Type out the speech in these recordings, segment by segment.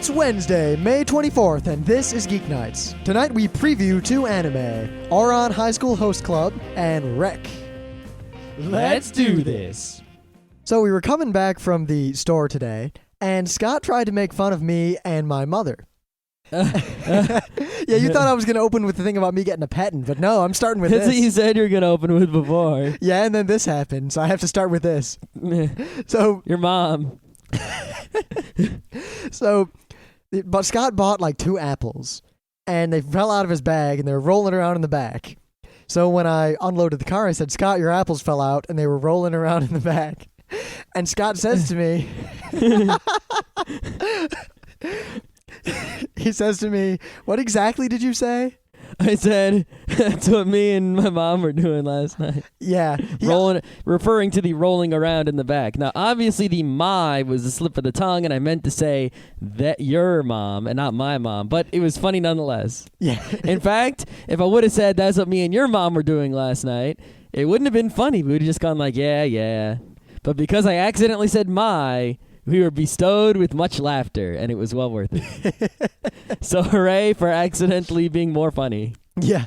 It's Wednesday, May 24th, and this is Geeknights. Tonight we preview two anime, Ouran High School Host Club and Rec. Let's do this. So we were coming back from the store today, and Scott tried to make fun of me and my mother. Yeah, you thought I was going to open with the thing about me getting a patent, but no, I'm starting with That's this. what you said you were going to open with before. Yeah, and then this happened, so I have to start with this. So Your mom. But Scott bought like 2 apples, and they fell out of his bag, and they were rolling around in the back. So when I unloaded the car, I said, Scott, your apples fell out, and they were rolling around in the back. And Scott says to me, he says to me, what exactly did you say? I said, that's what me and my mom were doing last night. Yeah. Referring to the rolling around in the back. Now, obviously, the my was a slip of the tongue, and I meant to say that your mom and not my mom, but it was funny nonetheless. Yeah. In fact, if I would have said that's what me and your mom were doing last night, it wouldn't have been funny. We would have just gone like, yeah. But because I accidentally said my, we were bestowed with much laughter, and it was well worth it. So hooray for accidentally being more funny. Yeah.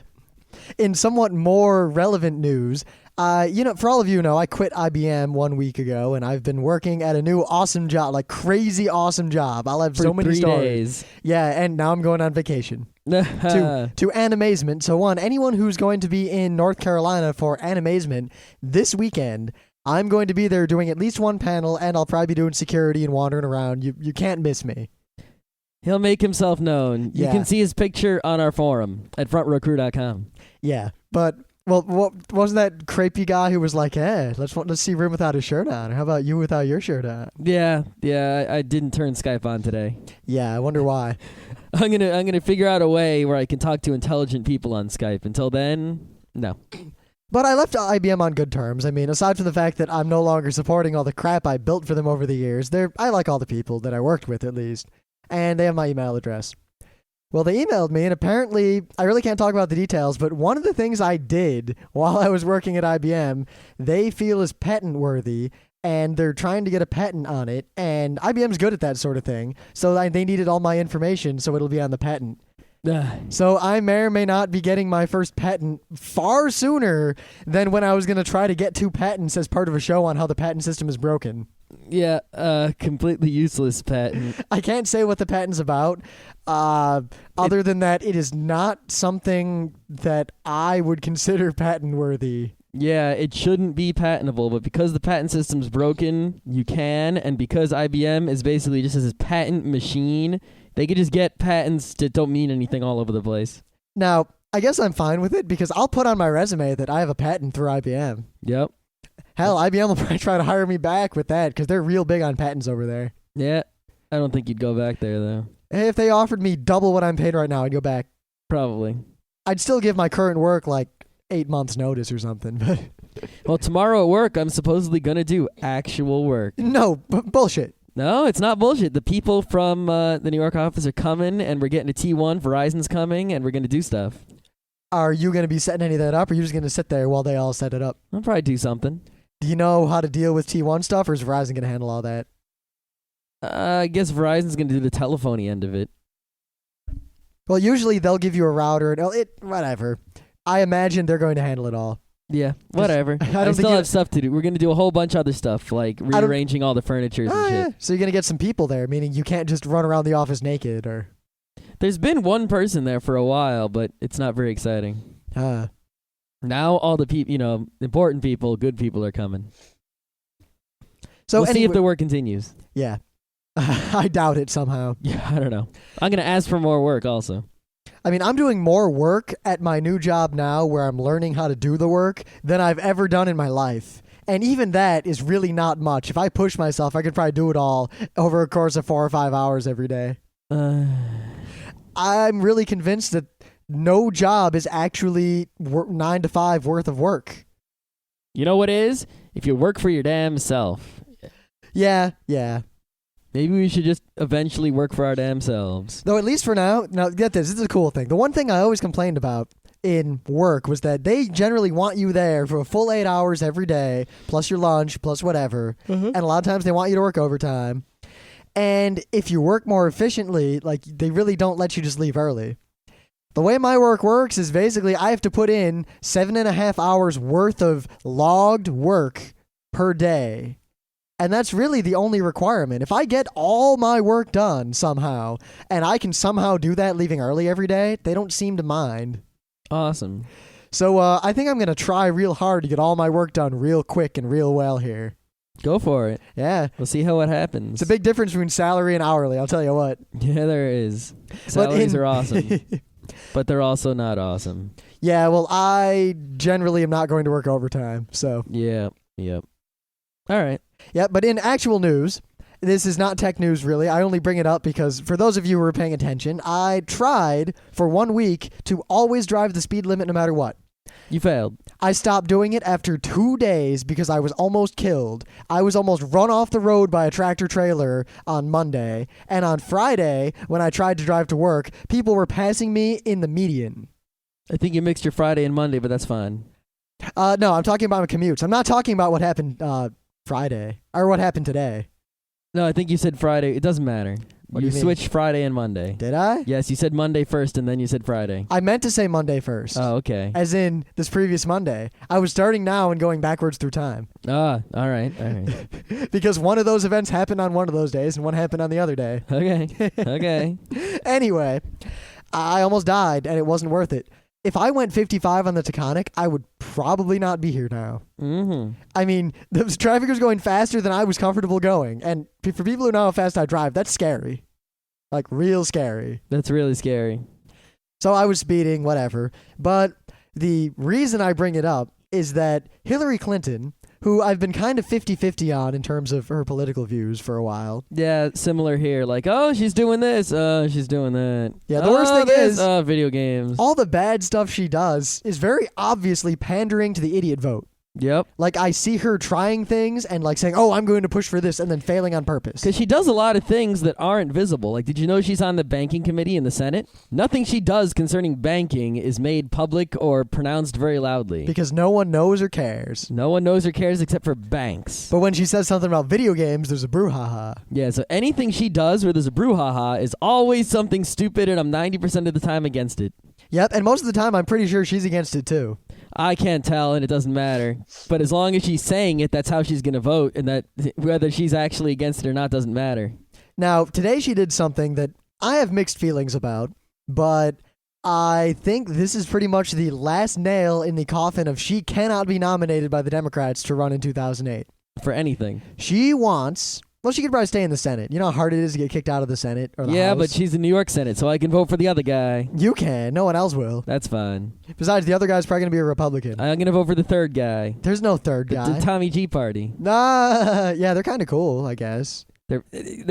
In somewhat more relevant news, for all of you know, I quit IBM 1 week ago, and I've been working at a new awesome job, like crazy awesome job. I'll have For so many 3 stories. days. Yeah, and now I'm going on vacation. to Animazement. So anyone who's going to be in North Carolina for Animazement this weekend, I'm going to be there doing at least one panel, and I'll probably be doing security and wandering around. You can't miss me. He'll make himself known. Yeah. You can see his picture on our forum at frontrowcrew.com. Yeah, but wasn't that crepey guy who was like, "Hey, let's see Rim without his shirt on. Or how about you without your shirt on?" Yeah, I didn't turn Skype on today. Yeah, I wonder why. I'm gonna figure out a way where I can talk to intelligent people on Skype. Until then, no. But I left IBM on good terms. I mean, aside from the fact that I'm no longer supporting all the crap I built for them over the years, I like all the people that I worked with at least. And they have my email address. Well, they emailed me, and apparently, I really can't talk about the details, but one of the things I did while I was working at IBM, they feel is patent worthy, and they're trying to get a patent on it, and IBM's good at that sort of thing, so they needed all my information, so it'll be on the patent. So I may or may not be getting my first patent far sooner than when I was going to try to get 2 patents as part of a show on how the patent system is broken. Yeah, completely useless patent. I can't say what the patent's about, other than that it is not something that I would consider patent worthy. Yeah, it shouldn't be patentable, but because the patent system's broken, you can, and because IBM is basically just this patent machine, they could just get patents that don't mean anything all over the place. Now, I guess I'm fine with it because I'll put on my resume that I have a patent through IBM. Yep. Hell, IBM will probably try to hire me back with that because they're real big on patents over there. Yeah, I don't think you'd go back there, though. Hey, if they offered me double what I'm paid right now, I'd go back. Probably. I'd still give my current work like 8 months notice or something. But Well, tomorrow at work, I'm supposedly going to do actual work. No, bullshit. No, it's not bullshit. The people from the New York office are coming, and we're getting a T1. Verizon's coming, and we're going to do stuff. Are you going to be setting any of that up, or are you just going to sit there while they all set it up? I'll probably do something. Do you know how to deal with T1 stuff, or is Verizon going to handle all that? I guess Verizon's going to do the telephony end of it. Well, usually they'll give you a router, and whatever. I imagine they're going to handle it all. Yeah, whatever. I still have stuff to do. We're going to do a whole bunch of other stuff, like rearranging all the furniture and shit. Yeah. So you're going to get some people there, meaning you can't just run around the office naked, or... There's been one person there for a while, but it's not very exciting. Now all the people, important people, good people are coming. So we'll see if the work continues. Yeah. I doubt it somehow. Yeah, I don't know. I'm going to ask for more work also. I mean, I'm doing more work at my new job now where I'm learning how to do the work than I've ever done in my life. And even that is really not much. If I push myself, I could probably do it all over a course of 4 or 5 hours every day. I'm really convinced that no job is actually 9 to 5 worth of work. You know what it is? If you work for your damn self. Yeah. Maybe we should just eventually work for our damn selves. Though at least for now, get this is a cool thing. The one thing I always complained about in work was that they generally want you there for a full 8 hours every day, plus your lunch, plus whatever. Mm-hmm. And a lot of times they want you to work overtime. And if you work more efficiently, like they really don't let you just leave early. The way my work works is basically I have to put in 7.5 hours worth of logged work per day. And that's really the only requirement. If I get all my work done somehow, and I can somehow do that leaving early every day, they don't seem to mind. Awesome. So I think I'm going to try real hard to get all my work done real quick and real well here. Go for it. Yeah. We'll see how it happens. It's a big difference between salary and hourly, I'll tell you what. Yeah, there is. Salaries are awesome. But they're also not awesome. Yeah, well, I generally am not going to work overtime, so. Yeah, yep. All right. Yeah, but in actual news, this is not tech news really. I only bring it up because for those of you who are paying attention, I tried for 1 week to always drive the speed limit no matter what. You failed. I stopped doing it after 2 days because I was almost killed. I was almost run off the road by a tractor trailer on Monday. And on Friday, when I tried to drive to work, people were passing me in the median. I think you mixed your Friday and Monday, but that's fine. No, I'm talking about my commutes. I'm not talking about what happened Friday or what happened today. No, I think you said Friday. It doesn't matter. What do you mean? Switched Friday and Monday. Did I? Yes, you said Monday first, and then you said Friday. I meant to say Monday first. Oh, okay. As in this previous Monday. I was starting now and going backwards through time. Ah, all right. Because one of those events happened on one of those days and one happened on the other day. Okay. Anyway, I almost died and it wasn't worth it. If I went 55 on the Taconic, I would probably not be here now. Mm-hmm. I mean, the traffic was going faster than I was comfortable going. And for people who know how fast I drive, that's scary. Like, real scary. That's really scary. So I was speeding, whatever. But the reason I bring it up is that Hillary Clinton, who I've been kind of 50-50 on in terms of her political views for a while. Yeah, similar here. Like, oh, she's doing this. Oh, she's doing that. Yeah, the worst thing is... video games. All the bad stuff she does is very obviously pandering to the idiot vote. Yep. Like, I see her trying things and, like, saying, oh, I'm going to push for this, and then failing on purpose. Because she does a lot of things that aren't visible. Like, did you know she's on the banking committee in the Senate? Nothing she does concerning banking is made public or pronounced very loudly. Because no one knows or cares. No one knows or cares except for banks. But when she says something about video games, there's a brouhaha. Yeah, so anything she does where there's a brouhaha is always something stupid, and I'm 90% of the time against it. Yep, and most of the time, I'm pretty sure she's against it, too. I can't tell, and it doesn't matter. But as long as she's saying it, that's how she's going to vote, and that whether she's actually against it or not doesn't matter. Now, today she did something that I have mixed feelings about, but I think this is pretty much the last nail in the coffin of she cannot be nominated by the Democrats to run in 2008. For anything. She wants... Well, she could probably stay in the Senate. You know how hard it is to get kicked out of the Senate or the Yeah, House? but she's in New York Senate, so I can vote for the other guy. You can. No one else will. That's fine. Besides, the other guy's probably going to be a Republican. I'm going to vote for the third guy. There's no third guy. The Tommy G party. Nah, yeah, they're kind of cool, I guess. They're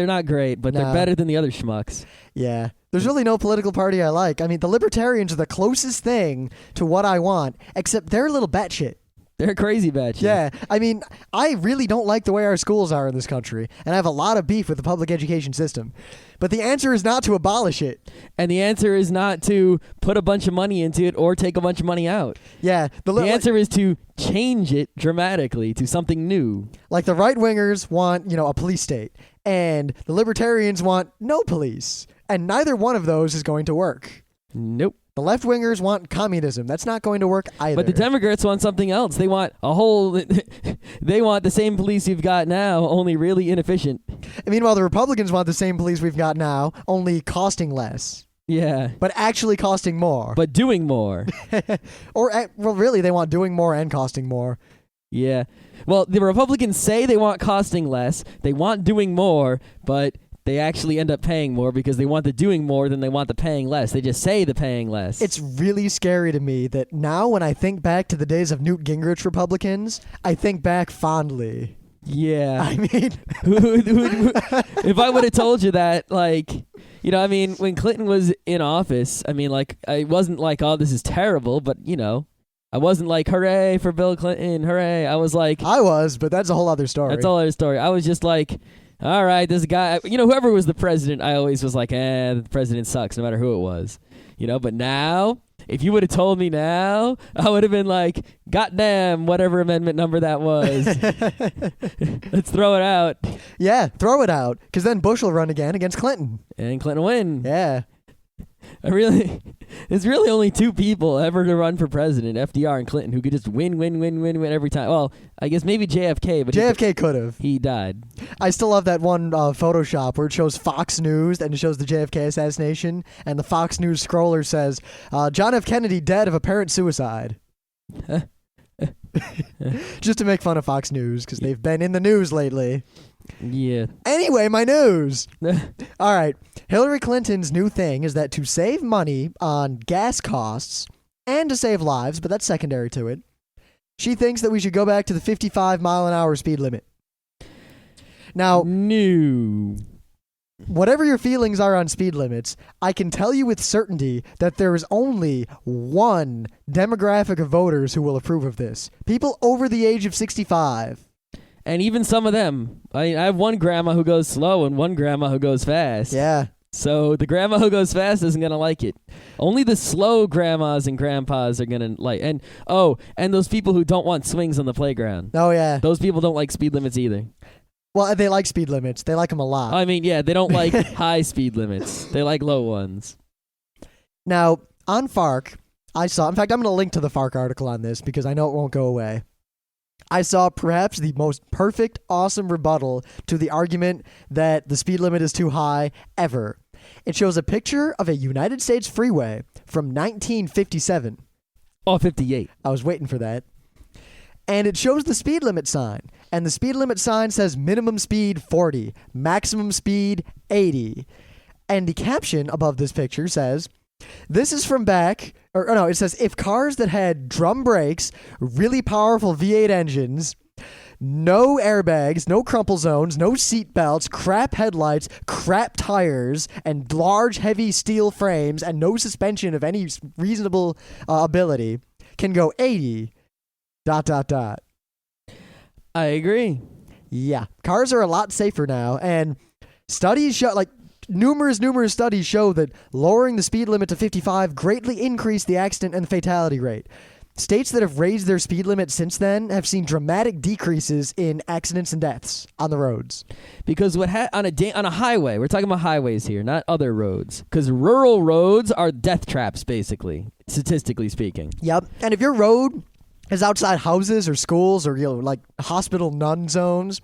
not great, but Nah. they're better than the other schmucks. Yeah. There's really no political party I like. I mean, the Libertarians are the closest thing to what I want, except they're a little batshit. They're crazy batch. Yeah, I mean, I really don't like the way our schools are in this country, and I have a lot of beef with the public education system. But the answer is not to abolish it. And the answer is not to put a bunch of money into it or take a bunch of money out. Yeah. The answer is to change it dramatically to something new. Like the right-wingers want, a police state, and the libertarians want no police, and neither one of those is going to work. Nope. The left-wingers want communism. That's not going to work either. But the Democrats want something else. They want they want the same police you've got now, only really inefficient. And meanwhile, the Republicans want the same police we've got now, only costing less. Yeah. But actually costing more. But doing more. Well, really, they want doing more and costing more. Yeah. Well, the Republicans say they want costing less. They want doing more, but they actually end up paying more because they want the doing more than they want the paying less. They just say the paying less. It's really scary to me that now when I think back to the days of Newt Gingrich Republicans, I think back fondly. Yeah. I mean... if I would have told you that, when Clinton was in office, I wasn't like, oh, this is terrible, but, I wasn't like, hooray for Bill Clinton, hooray. I was like... I was, but that's a whole other story. That's a whole other story. I was just like... All right, this guy, whoever was the president, I always was like, the president sucks, no matter who it was. But now, If you would have told me now, I would have been like, goddamn, whatever amendment number that was. Let's throw it out. Yeah, throw it out, because then Bush will run again against Clinton. And Clinton win. Yeah. There's really only two people ever to run for president, FDR and Clinton, who could just win every time. Well, I guess maybe JFK, but JFK could have. He died. I still love that one Photoshop where it shows Fox News and it shows the JFK assassination, and the Fox News scroller says, John F. Kennedy dead of apparent suicide. Just to make fun of Fox News, because they've been in the news lately. Yeah. Anyway, my news. All right. Hillary Clinton's new thing is that to save money on gas costs and to save lives, but that's secondary to it, she thinks that we should go back to the 55-mile-an-hour speed limit. Now, no. Whatever your feelings are on speed limits, I can tell you with certainty that there is only one demographic of voters who will approve of this. People over the age of 65. And even some of them. I have one grandma who goes slow and one grandma who goes fast. Yeah. So the grandma who goes fast isn't going to like it. Only the slow grandmas and grandpas are going to like. And those people who don't want swings on the playground. Oh, yeah. Those people don't like speed limits either. Well, they like speed limits. They like them a lot. I mean, yeah, they don't like high speed limits. They like low ones. Now, on FARC, I saw, in fact, I'm going to link to the FARC article on this because I know it won't go away. I saw perhaps the most perfect, awesome rebuttal to the argument that the speed limit is too high ever. It shows a picture of a United States freeway from 1957. Oh, 58. I was waiting for that. And it shows the speed limit sign. And the speed limit sign says minimum speed 40, maximum speed 80. And the caption above this picture says, this is from back, it says, if cars that had drum brakes, really powerful V8 engines, no airbags, no crumple zones, no seat belts, crap headlights, crap tires, and large heavy steel frames, and no suspension of any reasonable ability, can go 80, ... I agree. Yeah. Cars are a lot safer now, and studies show, numerous studies show that lowering the speed limit to 55 greatly increased the accident and fatality rate. States that have raised their speed limit since then have seen dramatic decreases in accidents and deaths on the roads. Because on a highway, we're talking about highways here, not other roads. Because rural roads are death traps, basically, statistically speaking. Yep. And if your road is outside houses or schools or hospital nun zones,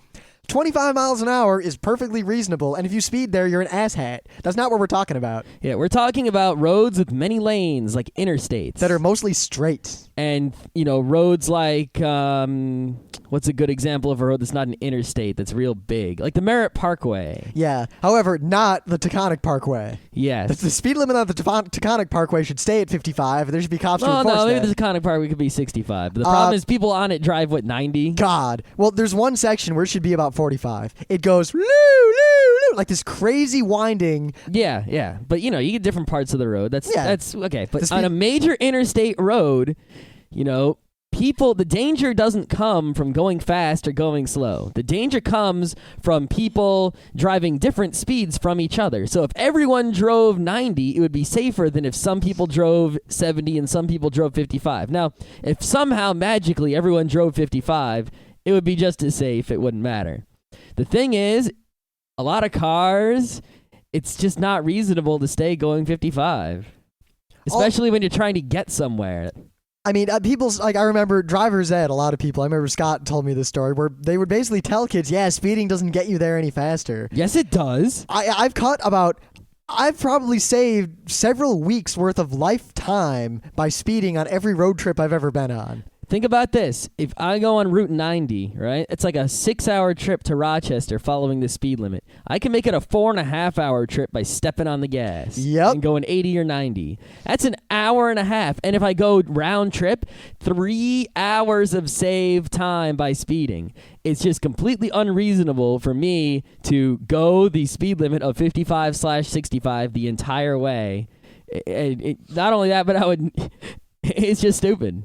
25 miles an hour is perfectly reasonable, and if you speed there, you're an asshat. That's not what we're talking about. Yeah, we're talking about roads with many lanes, like interstates. That are mostly straight. And, roads like, what's a good example of a road that's not an interstate that's real big? Like the Merritt Parkway. Yeah. However, not the Taconic Parkway. Yes. The speed limit on the Taconic Parkway should stay at 55, and there should be cops to enforce that. Maybe the Taconic Parkway could be 65. But the problem is people on it drive, 90? God. Well, there's one section where it should be about 45. It goes, loo, loo, loo, like this crazy winding. Yeah. But, you get different parts of the road. That's okay. But on a major interstate road, the danger doesn't come from going fast or going slow. The danger comes from people driving different speeds from each other. So if everyone drove 90, it would be safer than if some people drove 70 and some people drove 55. Now, if somehow magically everyone drove 55, it would be just as safe. It wouldn't matter. The thing is, a lot of cars, it's just not reasonable to stay going 55, especially when you're trying to get somewhere. I mean, I remember driver's ed, a lot of people, I remember Scott told me this story, where they would basically tell kids, speeding doesn't get you there any faster. Yes, it does. I've probably saved several weeks worth of lifetime by speeding on every road trip I've ever been on. Think about this. If I go on Route 90, right, it's like a 6-hour trip to Rochester following the speed limit. I can make it a 4.5-hour trip by stepping on the gas. Yep. And going 80 or 90. That's an hour and a half. And if I go round trip, 3 hours of saved time by speeding. It's just completely unreasonable for me to go the speed limit of 55/65 the entire way. Not only that, but it's just stupid.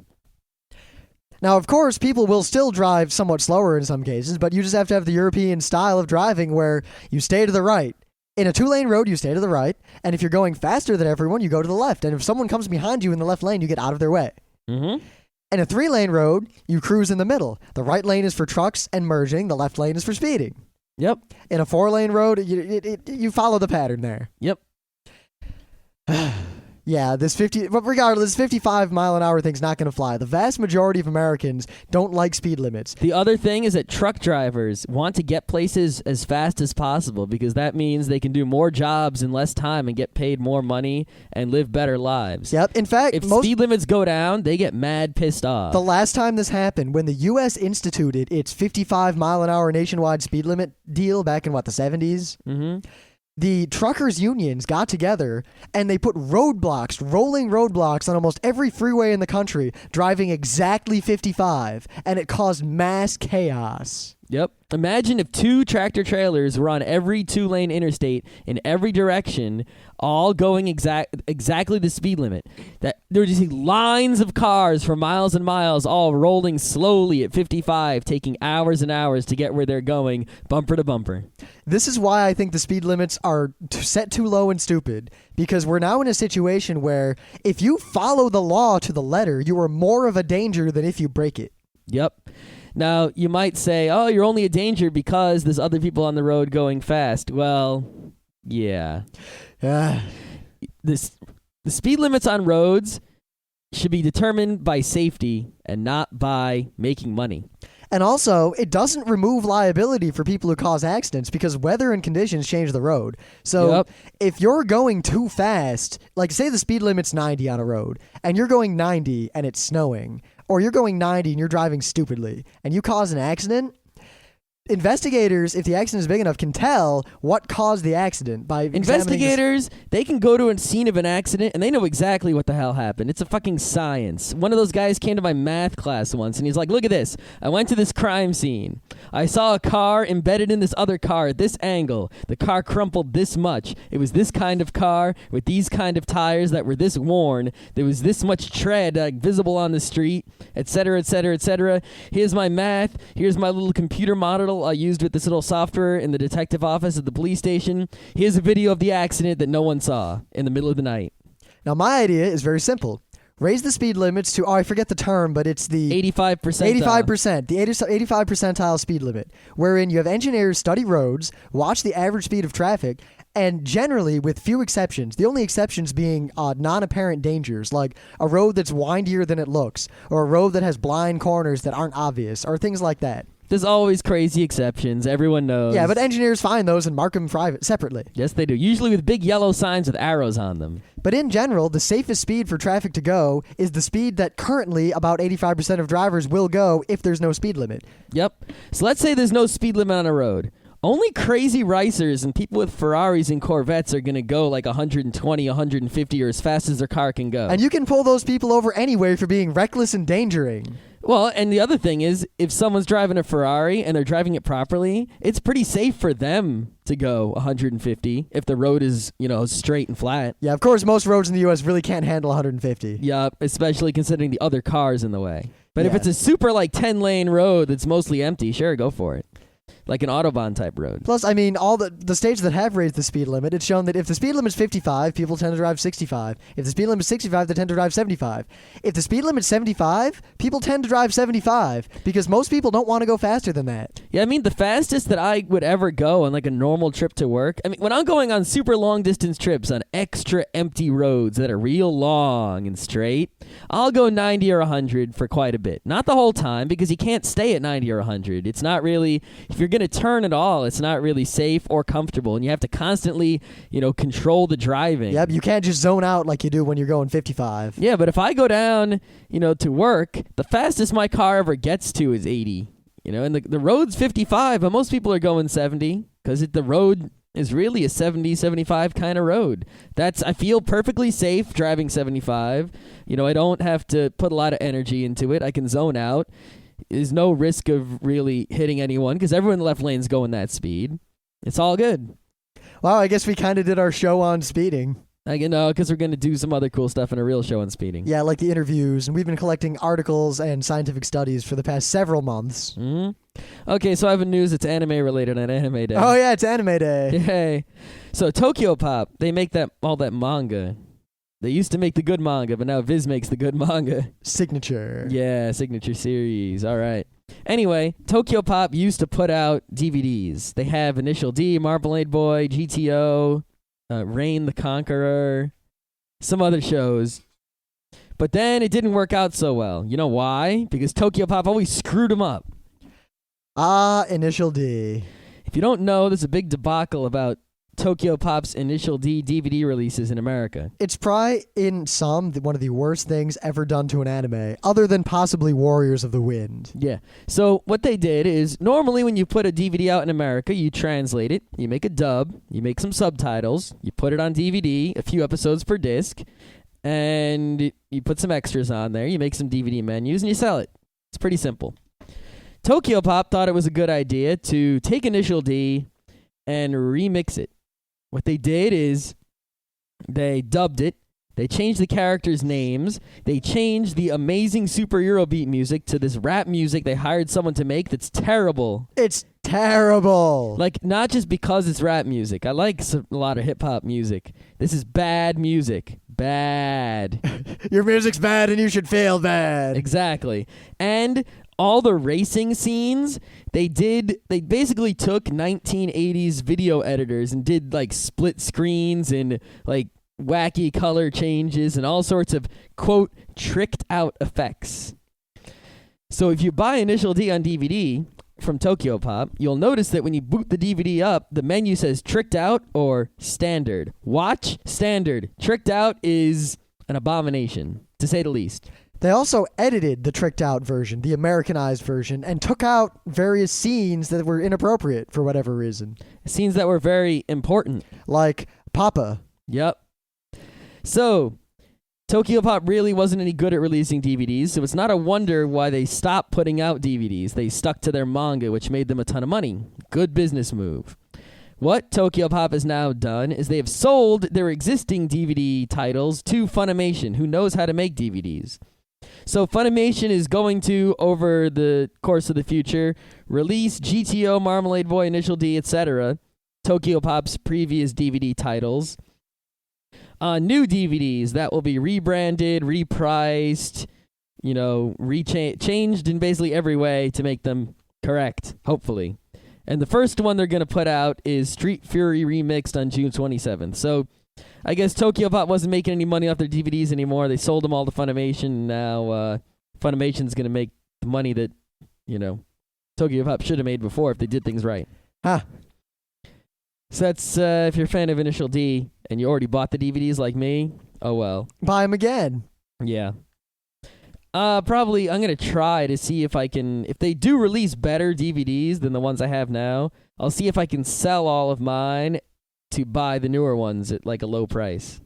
Now, of course, people will still drive somewhat slower in some cases, but you just have to have the European style of driving where you stay to the right. In a 2-lane road, you stay to the right, and if you're going faster than everyone, you go to the left. And if someone comes behind you in the left lane, you get out of their way. Mm-hmm. In a 3-lane road, you cruise in the middle. The right lane is for trucks and merging. The left lane is for speeding. Yep. In a 4-lane road, you follow the pattern there. Yep. Yeah, but regardless, 55 mile an hour thing's not going to fly. The vast majority of Americans don't like speed limits. The other thing is that truck drivers want to get places as fast as possible because that means they can do more jobs in less time and get paid more money and live better lives. Yep. In fact, if speed limits go down, they get mad pissed off. The last time this happened, when the U.S. instituted its 55 mile an hour nationwide speed limit deal back in, the 70s? Mm-hmm. The truckers' unions got together and they put rolling roadblocks on almost every freeway in the country, driving exactly 55, and it caused mass chaos. Yep. Imagine if 2 tractor trailers were on every 2-lane interstate in every direction, all going exactly the speed limit. That there would just be lines of cars for miles and miles, all rolling slowly at 55, taking hours and hours to get where they're going, bumper to bumper. This is why I think the speed limits are set too low and stupid, because we're now in a situation where if you follow the law to the letter, you are more of a danger than if you break it. Yep. Now, you might say, oh, you're only a danger because there's other people on the road going fast. Well, yeah. The speed limits on roads should be determined by safety and not by making money. And also, it doesn't remove liability for people who cause accidents because weather and conditions change the road. So if you're going too fast, like say the speed limit's 90 on a road, and you're going 90 and it's snowing, or you're going 90 and you're driving stupidly, and you cause an accident, investigators, if the accident is big enough, can tell what caused the accident by investigators. They can go to a scene of an accident and they know exactly what the hell happened. It's a fucking science. One of those guys came to my math class once and he's like, look at this. I went to this crime scene. I saw a car embedded in this other car at this angle. The car crumpled this much. It was this kind of car with these kind of tires that were this worn. There was this much tread visible on the street, etc., etc., etc. Here's my math. Here's my little computer model I used with this little software in the detective office at the police station. Here's a video of the accident that no one saw in the middle of the night. Now, my idea is very simple. Raise the speed limits to, I forget the term, but it's the 85%. 85%, the 85 percentile speed limit, wherein you have engineers study roads, watch the average speed of traffic, and generally, with few exceptions, the only exceptions being non-apparent dangers, like a road that's windier than it looks, or a road that has blind corners that aren't obvious, or things like that. There's always crazy exceptions. Everyone knows. Yeah, but engineers find those and mark them separately. Yes, they do. Usually with big yellow signs with arrows on them. But in general, the safest speed for traffic to go is the speed that currently about 85% of drivers will go if there's no speed limit. Yep. So let's say there's no speed limit on a road. Only crazy racers and people with Ferraris and Corvettes are going to go like 120, 150 or as fast as their car can go. And you can pull those people over anyway for being reckless and endangering. Well, and the other thing is, if someone's driving a Ferrari and they're driving it properly, it's pretty safe for them to go 150 if the road is, straight and flat. Yeah, of course, most roads in the U.S. really can't handle 150. Yeah, especially considering the other cars in the way. But if it's a super 10-lane road that's mostly empty, sure, go for it. Like an Autobahn type road. Plus, I mean, all the states that have raised the speed limit, it's shown that if the speed limit is 55, people tend to drive 65. If the speed limit is 65, they tend to drive 75. If the speed limit is 75, people tend to drive 75 because most people don't want to go faster than that. Yeah, I mean, the fastest that I would ever go on like a normal trip to work, I mean, when I'm going on super long distance trips on extra empty roads that are real long and straight, I'll go 90 or 100 for quite a bit. Not the whole time because you can't stay at 90 or 100. It's not really, if you're going to turn at all, it's not really safe or comfortable, and you have to constantly, control the driving. Yep, you can't just zone out like you do when you're going 55. Yeah, but if I go down, to work, the fastest my car ever gets to is 80. And the road's 55, but most people are going 70 because the road is really a 70, 75 kind of road. I feel perfectly safe driving 75. I don't have to put a lot of energy into it. I can zone out. There's no risk of really hitting anyone because everyone in the left lane's going that speed. It's all good. Wow, I guess we kind of did our show on speeding. Because we're going to do some other cool stuff in a real show on speeding. Yeah, like the interviews, and we've been collecting articles and scientific studies for the past several months. Mm-hmm. Okay, so I have a news that's anime related on Anime Day. Oh yeah, it's Anime Day. Yay. So Tokyopop, they make all that manga. They used to make the good manga, but now Viz makes the good manga. Signature. Yeah, signature series. All right. Anyway, Tokyopop used to put out DVDs. They have Initial D, Marmalade Boy, GTO, Reign the Conqueror, some other shows. But then it didn't work out so well. You know why? Because Tokyopop always screwed them up. Initial D. If you don't know, there's a big debacle about Tokyopop's Initial D DVD releases in America. It's probably, in some, one of the worst things ever done to an anime, other than possibly Warriors of the Wind. Yeah. So what they did is, normally when you put a DVD out in America, you translate it, you make a dub, you make some subtitles, you put it on DVD, a few episodes per disc, and you put some extras on there, you make some DVD menus, and you sell it. It's pretty simple. Tokyopop thought it was a good idea to take Initial D and remix it. What they did is they dubbed it, they changed the characters' names, they changed the amazing super Eurobeat music to this rap music they hired someone to make that's terrible. It's terrible. Like, not just because it's rap music. I like a lot of hip-hop music. This is bad music. Bad. Your music's bad and you should feel bad. Exactly. And all the racing scenes, they basically took 1980s video editors and did like split screens and like wacky color changes and all sorts of, quote, tricked out effects. So if you buy Initial D on DVD from Tokyopop, you'll notice that when you boot the DVD up, the menu says tricked out or standard. Watch standard. Tricked out is an abomination, to say the least. They also edited the tricked out version, the Americanized version, and took out various scenes that were inappropriate for whatever reason. Scenes that were very important. Like Papa. Yep. So, Tokyopop really wasn't any good at releasing DVDs, so it's not a wonder why they stopped putting out DVDs. They stuck to their manga, which made them a ton of money. Good business move. What Tokyopop has now done is they have sold their existing DVD titles to Funimation, who knows how to make DVDs. So Funimation is going to, over the course of the future, release GTO, Marmalade Boy, Initial D, etc., Tokyopop's previous DVD titles, on new DVDs that will be rebranded, repriced, changed in basically every way to make them correct, hopefully. And the first one they're going to put out is Street Fury Remixed on June 27th. So I guess Tokyopop wasn't making any money off their DVDs anymore. They sold them all to Funimation. Now Funimation's going to make the money that, Tokyopop should have made before if they did things right. Huh. So that's, if you're a fan of Initial D and you already bought the DVDs like me, oh well. Buy them again. Yeah. Probably I'm going to try to see if they do release better DVDs than the ones I have now, I'll see if I can sell all of mine to buy the newer ones at like a low price.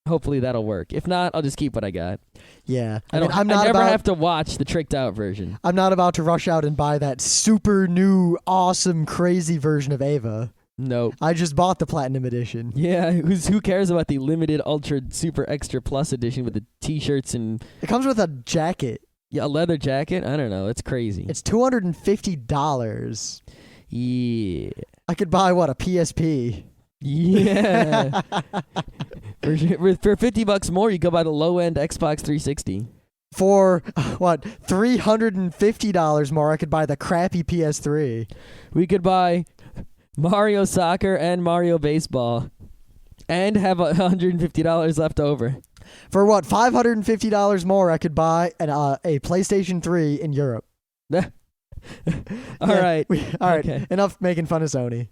Hopefully that'll work. If not, I'll just keep what I got. Yeah. I never have to watch the tricked out version. I'm not about to rush out and buy that super new, awesome, crazy version of Ava. Nope. I just bought the Platinum Edition. Yeah, who cares about the limited Ultra Super Extra Plus Edition with the t-shirts and... It comes with a jacket. Yeah, a leather jacket? I don't know. It's crazy. It's $250. Yeah. I could buy, a PSP? Yeah. for $50 more, you go buy the low-end Xbox 360. For, $350 more, I could buy the crappy PS3. We could buy Mario Soccer and Mario Baseball and have $150 left over. For $550 more, I could buy a PlayStation 3 in Europe. All right. All right. Okay. Enough making fun of Sony.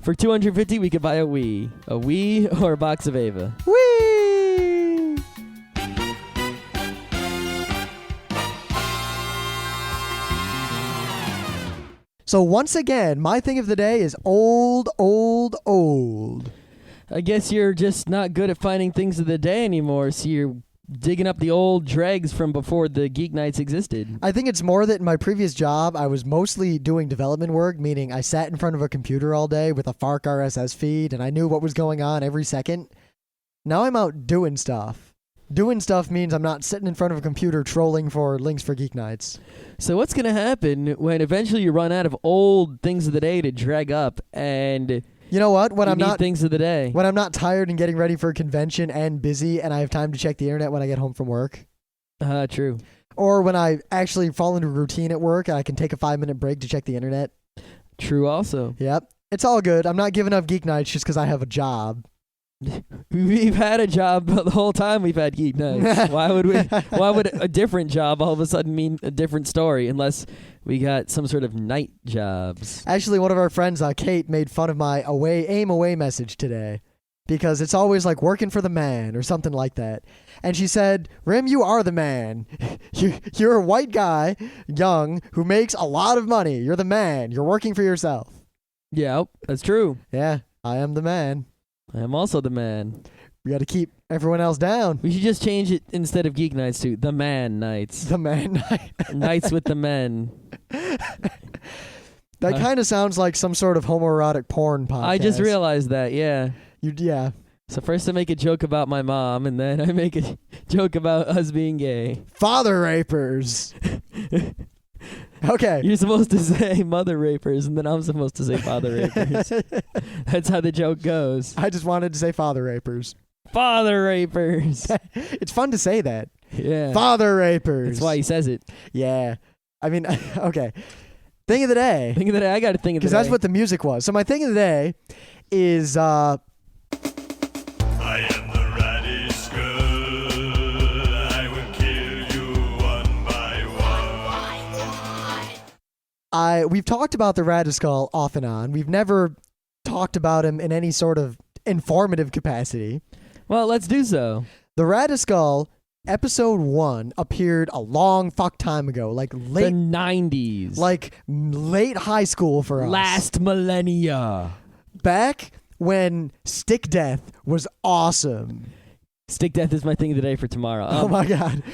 For $250, we could buy a Wii or a box of Ava. Whee! So once again, my thing of the day is old. I guess you're just not good at finding things of the day anymore, so you're digging up the old dregs from before the Geeknights existed. I think it's more that in my previous job, I was mostly doing development work, meaning I sat in front of a computer all day with a FARC RSS feed, and I knew what was going on every second. Now I'm out doing stuff. Doing stuff means I'm not sitting in front of a computer trolling for links for Geeknights. So what's going to happen when eventually you run out of old things of the day to drag up and You know what? When you I'm need not things of the day? when I'm not tired and getting ready for a convention and busy and I have time to check the internet when I get home from work. True. Or when I actually fall into a routine at work and I can take a 5-minute break to check the internet. True also. Yep. It's all good. I'm not giving up Geeknights just because I have a job. We've had a job the whole time we've had Geek Nights. Why would a different job all of a sudden mean a different story unless we got some sort of night jobs? Actually, one of our friends, Kate, made fun of my aim away message today because it's always like working for the man or something like that. And she said, Rim, you are the man. You're a white guy, young, who makes a lot of money. You're the man. You're working for yourself. Yeah, that's true. Yeah, I am the man. I am also the man. We got to keep everyone else down. We should just change it instead of Geek Nights to the Man Nights. The man night. Nights with the men. That kind of sounds like some sort of homoerotic porn podcast. I just realized that, yeah. Yeah. So first I make a joke about my mom, and then I make a joke about us being gay. Father rapers. Okay. You're supposed to say mother rapers, and then I'm supposed to say father rapers. That's how the joke goes. I just wanted to say father rapers. Father rapers. It's fun to say that. Yeah. Father rapers. That's why he says it. Yeah. I mean, okay. Thing of the day. Thing of the day. I got a thing of the day. Because that's what the music was. So my thing of the day is... I am the radish girl. I will kill you one by one. We've talked about the Radiskull off and on. We've never talked about him in any sort of informative capacity. Well, let's do so. The Radiskull, episode 1, appeared a long fuck time ago, like The late 90s. late high school for us. Last millennia. Back when Stick Death was awesome. Stick Death is my thing of the day for tomorrow. Oh my god.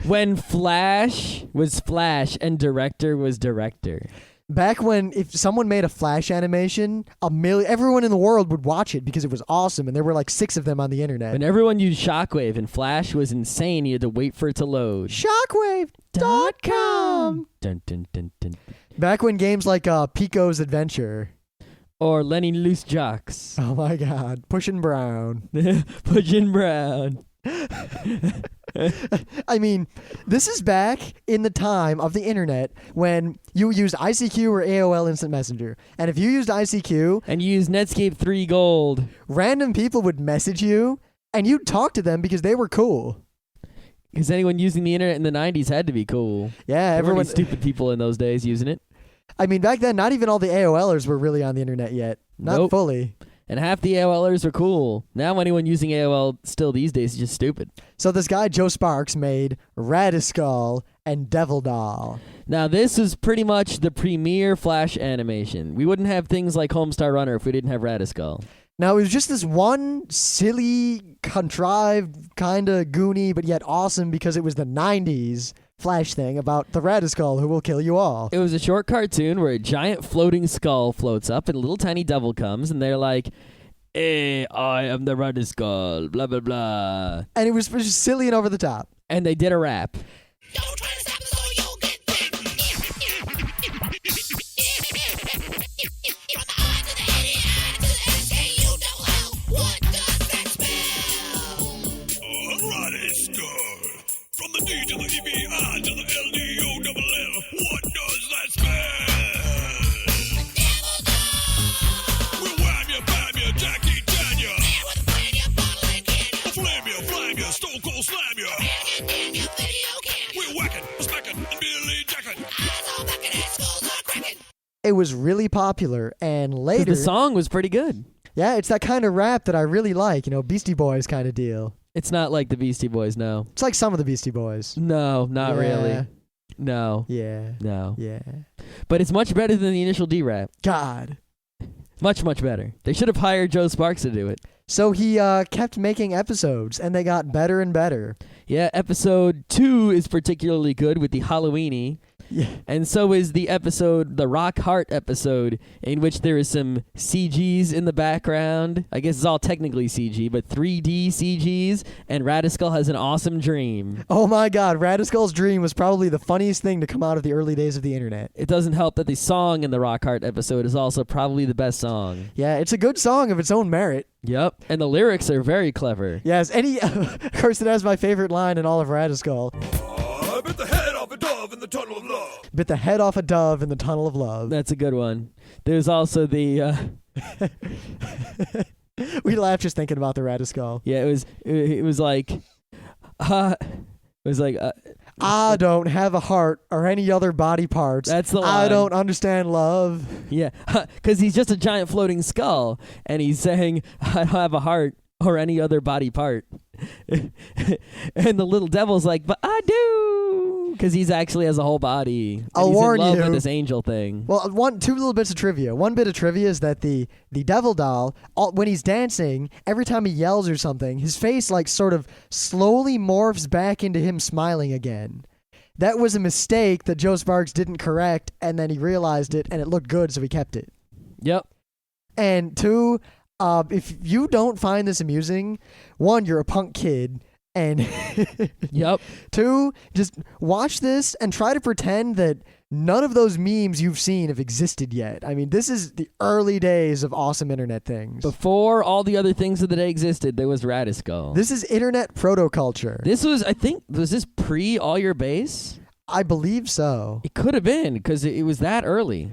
When Flash was Flash and Director was Director. Back when if someone made a Flash animation, everyone in the world would watch it because it was awesome, and there were like 6 of them on the internet. When everyone used Shockwave and Flash was insane, you had to wait for it to load. Shockwave.com. Dun, dun, dun, dun. Back when games like Pico's Adventure. Or Lenny Loose Jocks. Oh my god. Pushing Brown. Pushing Brown. I mean, this is back in the time of the internet when you used ICQ or AOL Instant Messenger. And if you used ICQ... And you used Netscape 3 Gold. Random people would message you, and you'd talk to them because they were cool. Because anyone using the internet in the 90s had to be cool. Yeah, There weren't everyone... any stupid people in those days using it. I mean, back then, not even all the AOLers were really on the internet yet. Not Nope. fully. And half the AOLers are cool. Now anyone using AOL still these days is just stupid. So this guy, Joe Sparks, made Radiskull and Devil Doll. Now this is pretty much the premier Flash animation. We wouldn't have things like Homestar Runner if we didn't have Radiskull. Now, it was just this one silly, contrived, kind of goony, but yet awesome because it was the 90s Flash thing about the Radiskull who will kill you all. It was a short cartoon where a giant floating skull floats up and a little tiny devil comes and they're like, hey, I am the Radiskull, blah, blah, blah. And it was just silly and over the top. And they did a rap. Don't try to stop us or you'll get bit. From the eye to the itty eye to the SK, you know how. What does that spell? Radish girl. From the D to the EBI to the LDOLL. What does that spell? Devil dog. We'll wham you, bam you, Jackie Chan you. There with a plan, you bottle and can you. Flame you, flame you, stone cold slam you. Damn you, video can you. We're whacking, smacking, and Billy jacking. Eyes all back and head schools are cracking. It was really popular, and 'Cause later... the song was pretty good. Yeah, it's that kind of rap that I really like, Beastie Boys kind of deal. It's not like the Beastie Boys, no. It's like some of the Beastie Boys. No, not Yeah. really. No. Yeah. No. Yeah. But it's much better than the initial D-Rap. God. Much, much better. They should have hired Joe Sparks to do it. So he kept making episodes, and they got better and better. Yeah, episode 2 is particularly good with the Halloweeny. Yeah. And so is the episode, the Rock Heart episode, in which there is some CGs in the background. I guess it's all technically CG, but 3D CGs, and Radiskull has an awesome dream. Oh my God, Radiskull's dream was probably the funniest thing to come out of the early days of the internet. It doesn't help that the song in the Rock Heart episode is also probably the best song. Yeah, it's a good song of its own merit. Yep, and the lyrics are very clever. Yes, of course, it has my favorite line in all of Radiskull. I bit the head off a dove in the tunnel of love. Bit the head off a dove in the tunnel of love. That's a good one. There's also the... We laughed just thinking about the Radiskull. Yeah, it was like, I don't have a heart or any other body parts. That's the I line. don't understand love. Yeah, because he's just a giant floating skull, and he's saying, I don't have a heart or any other body part. And the little devil's like, but I do, because he's actually has a whole body. And I'll he's warn in love you. with this angel thing. Well, two little bits of trivia. One bit of trivia is that the devil doll, when he's dancing, every time he yells or something, his face like sort of slowly morphs back into him smiling again. That was a mistake that Joe Sparks didn't correct, and then he realized it, and it looked good, so he kept it. Yep. And two, if you don't find this amusing, one, you're a punk kid, and Yep. two, just watch this and try to pretend that none of those memes you've seen have existed yet. I mean, this is the early days of awesome internet things. Before all the other things of the day existed, there was Radiskull. This is internet proto-culture. This was, I think, was this pre All Your Base? I believe so. It could have been, because it was that early.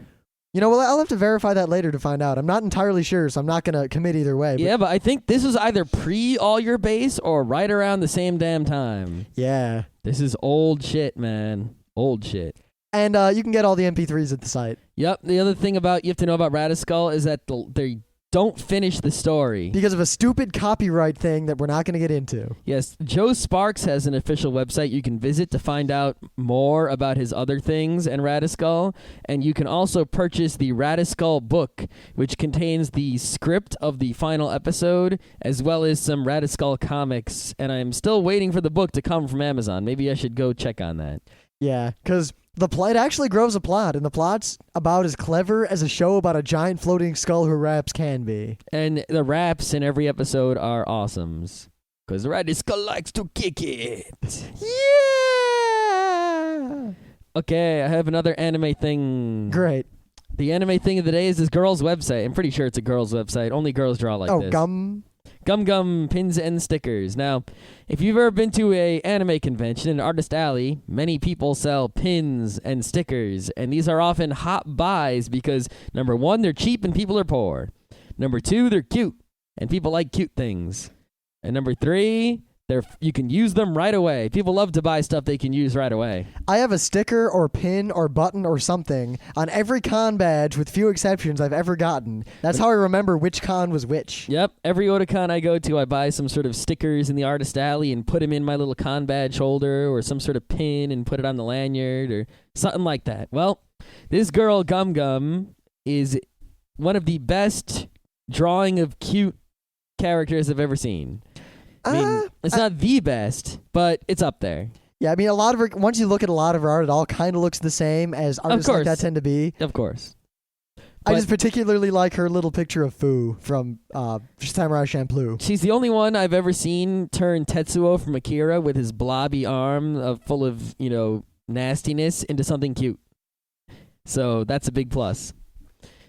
You know, well, I'll have to verify that later to find out. I'm not entirely sure, so I'm not going to commit either way. But Yeah, but I think this was either pre All Your Base or right around the same damn time. yeah. This is old shit, man. Old shit. And you can get all the MP3s at the site. Yep. The other thing you have to know about Radiskull is that they don't finish the story. Because of a stupid copyright thing that we're not going to get into. Yes, Joe Sparks has an official website you can visit to find out more about his other things and Radiskull. And you can also purchase the Radiskull book, which contains the script of the final episode, as well as some Radiskull comics. And I'm still waiting for the book to come from Amazon. Maybe I should go check on that. Yeah, because it actually grows a plot, and the plot's about as clever as a show about a giant floating skull who raps can be. And the raps in every episode are awesomes. Because Radiskull likes to kick it. Yeah! Okay, I have another anime thing. Great. The anime thing of the day is this girl's website. I'm pretty sure it's a girl's website. Only girls draw like this. Gum pins and stickers. Now, if you've ever been to a anime convention in Artist Alley, many people sell pins and stickers, and these are often hot buys because, number one, they're cheap and people are poor. Number two, they're cute, and people like cute things. And number three, you can use them right away. People love to buy stuff they can use right away. I have a sticker or pin or button or something on every con badge with few exceptions I've ever gotten. That's how I remember which con was which. Yep, every Otakon I go to, I buy some sort of stickers in the Artist Alley and put them in my little con badge holder or some sort of pin and put it on the lanyard or something like that. Well, this girl, Gum, is one of the best drawing of cute characters I've ever seen. I mean, it's not the best, but it's up there. Yeah, I mean, a lot of her, once you look at a lot of her art, it all kind of looks the same as artists like that tend to be. Of course. I just particularly like her little picture of Fu from Samurai Champloo. She's the only one I've ever seen turn Tetsuo from Akira with his blobby arm full of, nastiness into something cute. So that's a big plus.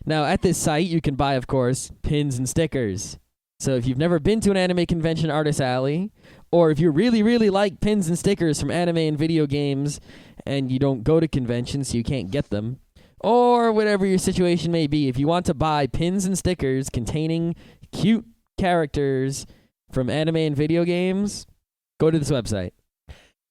Now, at this site, you can buy, of course, pins and stickers. So if you've never been to an anime convention, Artist Alley, or if you really, really like pins and stickers from anime and video games, and you don't go to conventions so you can't get them, or whatever your situation may be, if you want to buy pins and stickers containing cute characters from anime and video games, go to this website.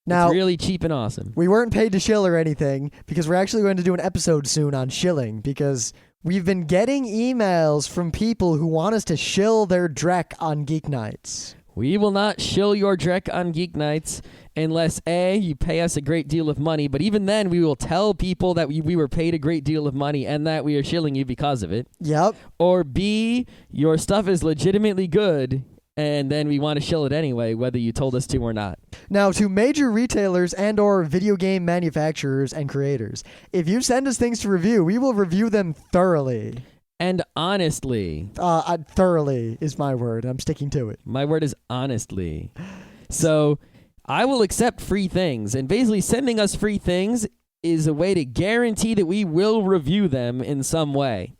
Now, it's really cheap and awesome. We weren't paid to shill or anything because we're actually going to do an episode soon on shilling because we've been getting emails from people who want us to shill their Drek on Geeknights. We will not shill your Drek on Geeknights unless A, you pay us a great deal of money, but even then we will tell people that we were paid a great deal of money and that we are shilling you because of it. Yep. Or B, your stuff is legitimately good and then we want to shill it anyway, whether you told us to or not. Now, to major retailers and or video game manufacturers and creators, if you send us things to review, we will review them thoroughly. And honestly. Thoroughly is my word. I'm sticking to it. My word is honestly. So I will accept free things, and basically sending us free things is a way to guarantee that we will review them in some way.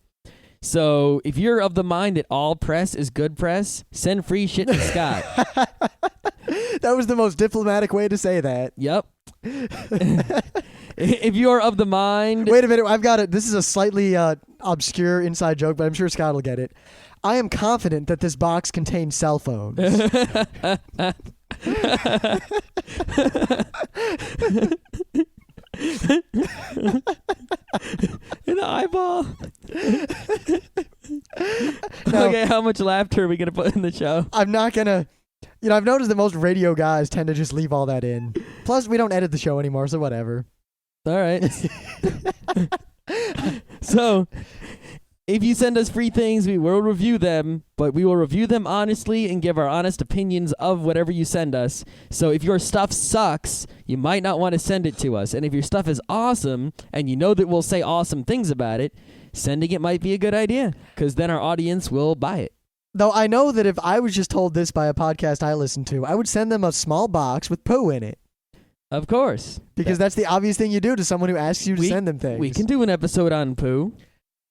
So if you're of the mind that all press is good press, send free shit to Scott. That was the most diplomatic way to say that. Yep. If you're of the mind... Wait a minute, I've got it. This is a slightly obscure inside joke, but I'm sure Scott will get it. I am confident that this box contains cell phones. In the eyeball. No. Okay, how much laughter are we going to put in the show? I'm not going to... I've noticed that most radio guys tend to just leave all that in. Plus, we don't edit the show anymore, so whatever. All right. So, if you send us free things, we will review them, but we will review them honestly and give our honest opinions of whatever you send us. So if your stuff sucks, you might not want to send it to us. And if your stuff is awesome, and you know that we'll say awesome things about it, sending it might be a good idea, because then our audience will buy it. Though I know that if I was just told this by a podcast I listen to, I would send them a small box with poo in it. Of course. Because that's the obvious thing you do to someone who asks you to send them things. We can do an episode on poo.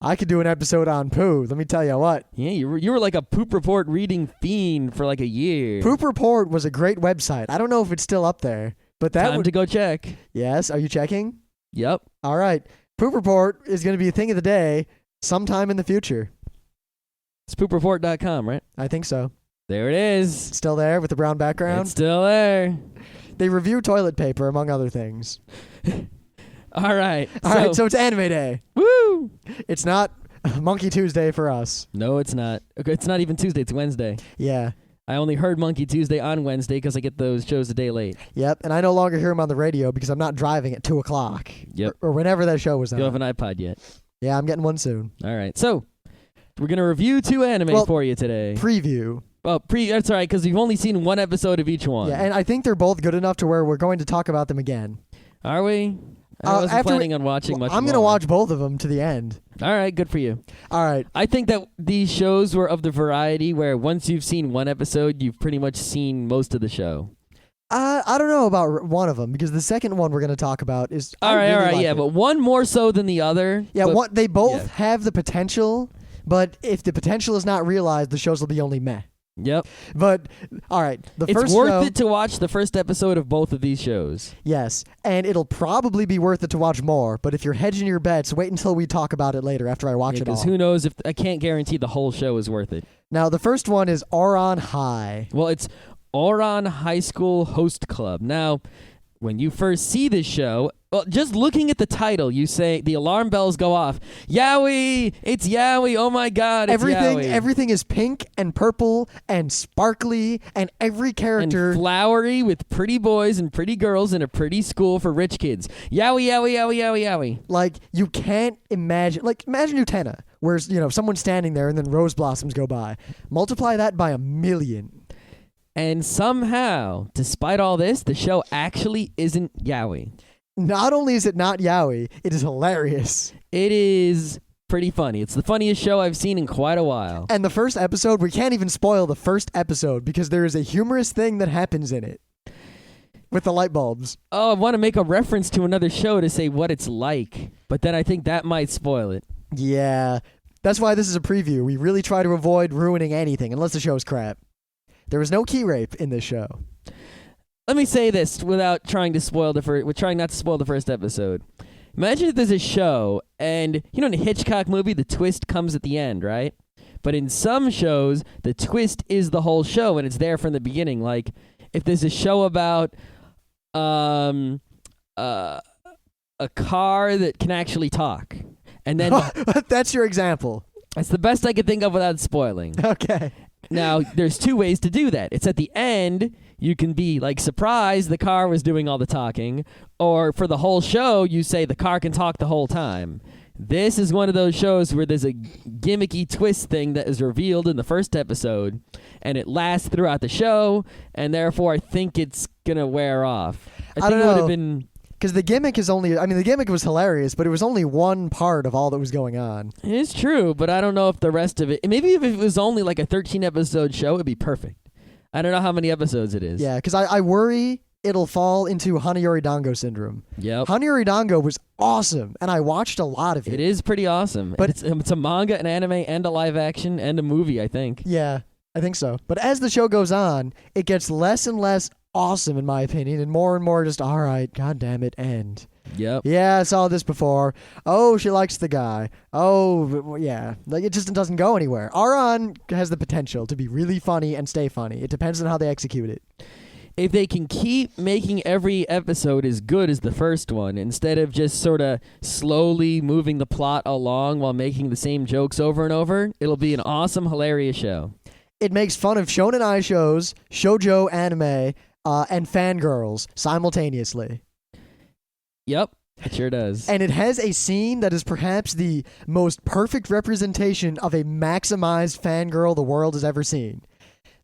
I could do an episode on poo. Let me tell you what. Yeah, you were like a Poop Report reading fiend for like a year. Poop Report was a great website. I don't know if it's still up there, but that Time to go check. Yes, are you checking? Yep. All right. Poop Report is going to be a thing of the day sometime in the future. It's poopreport.com, right? I think so. There it is. It's still there with the brown background. It's still there. They review toilet paper, among other things. All right. All right, so it's Anime Day. Woo! It's not Monkey Tuesday for us. No, it's not. Okay, it's not even Tuesday. It's Wednesday. Yeah. I only heard Monkey Tuesday on Wednesday because I get those shows a day late. Yep, and I no longer hear them on the radio because I'm not driving at 2 o'clock. Yep. Or whenever that show was on. You don't have an iPod yet. Yeah, I'm getting one soon. All right. So, we're going to review 2 animes for you today. Preview. Well, that's all right, because we've only seen one episode of each one. Yeah, and I think they're both good enough to where we're going to talk about them again. Are we? I wasn't planning on watching much more. I'm going to watch both of them to the end. All right, good for you. All right. I think that these shows were of the variety where once you've seen one episode, you've pretty much seen most of the show. I don't know about one of them because the second one we're going to talk about is... All right, yeah, but one more so than the other. Yeah, they both have the potential, but if the potential is not realized, the shows will be only meh. Yep. But, all right, it's worth it to watch the first episode of both of these shows. Yes, and it'll probably be worth it to watch more, but if you're hedging your bets, wait until we talk about it later after I watch it all. Because who knows if... I can't guarantee the whole show is worth it. Now, the first one is Ouran High. Well, it's Ouran High School Host Club. Now, when you first see this show... Well, just looking at the title, you say the alarm bells go off. Yaoi! It's Yaoi! Oh my God! It's Yaoi. Everything is pink and purple and sparkly, and every character and flowery with pretty boys and pretty girls in a pretty school for rich kids. Yaoi! Yaoi! Yaoi! Yaoi! Yaoi! Like you can't imagine. Like imagine Utena, where someone's standing there and then rose blossoms go by. Multiply that by 1,000,000. And somehow, despite all this, the show actually isn't yaoi. Not only is it not yaoi, it is hilarious. It is pretty funny. It's the funniest show I've seen in quite a while. And the first episode, we can't even spoil the first episode because there is a humorous thing that happens in it. With the light bulbs. Oh, I want to make a reference to another show to say what it's like, but then I think that might spoil it. Yeah. That's why this is a preview. We really try to avoid ruining anything, unless the show's crap. There was no key rape in this show. Let me say this without trying to spoil trying not to spoil the first episode. Imagine if there's a show, and in a Hitchcock movie, the twist comes at the end, right? But in some shows, the twist is the whole show, and it's there from the beginning. Like, if there's a show about a car that can actually talk, and then that's your example. That's the best I could think of without spoiling. Okay. Now, there's 2 ways to do that. It's at the end, you can be, surprised the car was doing all the talking, or for the whole show, you say the car can talk the whole time. This is one of those shows where there's a gimmicky twist thing that is revealed in the first episode, and it lasts throughout the show, and therefore I think it's going to wear off. I think don't it would know. have been... Because the gimmick is only, I mean, the gimmick was hilarious, but it was only one part of all that was going on. It is true, but I don't know if the rest of it... Maybe if it was only like a 13-episode show, it'd be perfect. I don't know how many episodes it is. Yeah, because I worry it'll fall into Hanayori Dango syndrome. Yep. Hanayori Dango was awesome, and I watched a lot of it. It is pretty awesome. But- It's a manga, an anime, and a live action, and a movie, I think. Yeah, I think so. But as the show goes on, it gets less and less awesome, in my opinion, and more just, all right, god damn it, end. Yep. Yeah, I saw this before. Oh, she likes the guy. Oh, yeah. Like, it just doesn't go anywhere. Ouran has the potential to be really funny and stay funny. It depends on how they execute it. If they can keep making every episode as good as the first one, instead of just sort of slowly moving the plot along while making the same jokes over and over, it'll be an awesome, hilarious show. It makes fun of shonen ai shows, shoujo anime, and fangirls simultaneously. Yep, it sure does. And it has a scene that is perhaps the most perfect representation of a maximized fangirl the world has ever seen.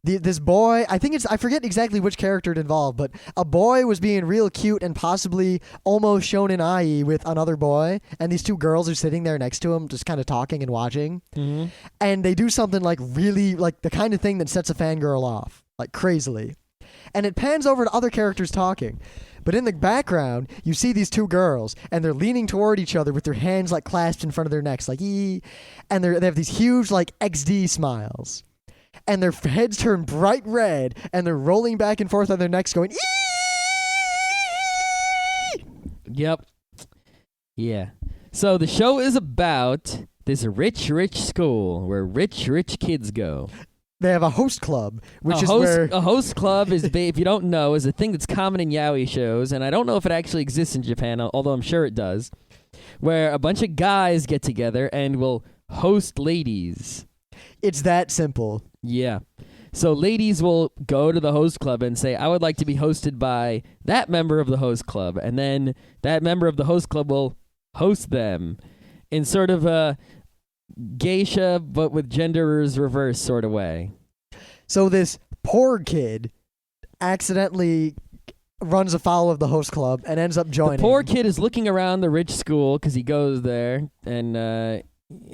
This boy, I forget exactly which character it involved, but a boy was being real cute and possibly almost shonen ai with another boy, and these two girls are sitting there next to him just kind of talking and watching. Mm-hmm. And they do something like really, like the kind of thing that sets a fangirl off, like crazily. And it pans over to other characters talking. But in the background, you see these two girls, and they're leaning toward each other with their hands like clasped in front of their necks, like ee, and they have these huge like XD smiles. And their heads turn bright red, and they're rolling back and forth on their necks going, ee! Yep. Yeah. So the show is about this rich school where rich kids go. They have a host club, which A host club is, if you don't know, is a thing that's common in yaoi shows, and I don't know if it actually exists in Japan, although I'm sure it does, where a bunch of guys get together and will host ladies. It's that simple. Yeah. So ladies will go to the host club and say, I would like to be hosted by that member of the host club, and then that member of the host club will host them in sort of a geisha but with genders reverse sort of way. So this poor kid accidentally runs afoul of the host club and ends up joining. The poor kid is looking around the rich school because he goes there and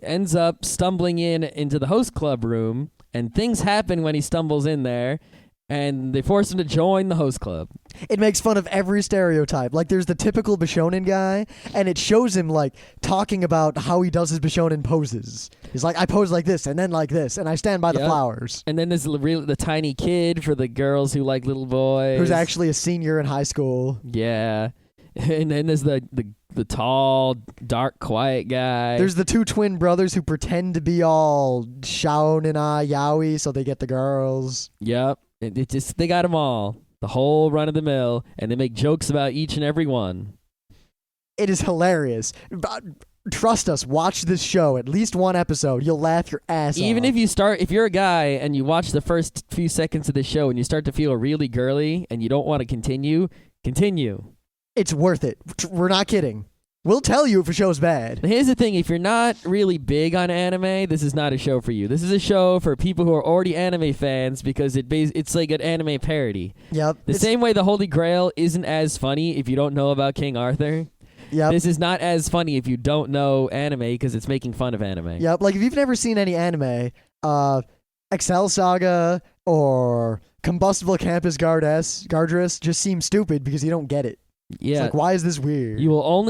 ends up stumbling into the host club room, and things happen when he stumbles in there, and they force him to join the host club. It makes fun of every stereotype. Like, there's the typical Bishonen guy, and it shows him, like, talking about how he does his Bishonen poses. He's like, I pose like this, and then like this, and I stand by the Yep. flowers. And then there's the tiny kid for the girls who like little boys. Who's actually a senior in high school. Yeah. And then there's the tall, dark, quiet guy. There's the two twin brothers who pretend to be all Shonen ai yaoi, so they get the girls. Yep. It just, they got them all. The whole run of the mill, and they make jokes about each and every one. It is hilarious. But trust us, watch this show. At least one episode. You'll laugh your ass Even off. if you're a guy and you watch the first few seconds of the show and you start to feel really girly and you don't want to continue. It's worth it. We're not kidding. We'll tell you if a show's bad. Here's the thing, if you're not really big on anime, this is not a show for you. This is a show for people who are already anime fans because it's like an anime parody. Yep. The same way the Holy Grail isn't as funny if you don't know about King Arthur. Yep. This is not as funny if you don't know anime because it's making fun of anime. Yep. Like, if you've never seen any anime, Excel Saga or Combustible Campus Guardress just seem stupid because you don't get it. Yeah. It's like, why is this weird?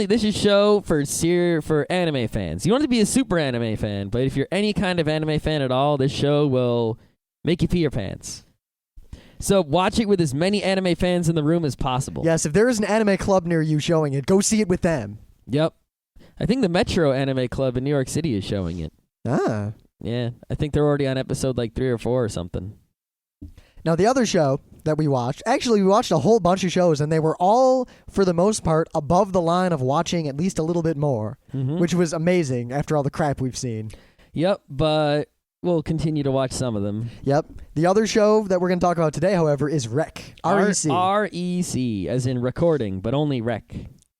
This is a show for anime fans. You don't have to be a super anime fan, but if you're any kind of anime fan at all, this show will make you pee your pants. So watch it with as many anime fans in the room as possible. Yes, if there is an anime club near you showing it, go see it with them. Yep. I think the Metro Anime Club in New York City is showing it. Ah. Yeah. I think they're already on episode like 3 or 4 or something. Now, the other show that we watched, actually, we watched a whole bunch of shows, and they were all, for the most part, above the line of watching at least a little bit more, which was amazing after all the crap we've seen. Yep, but we'll continue to watch some of them. Yep. The other show that we're going to talk about today, however, is REC. REC. REC, as in recording, but only rec.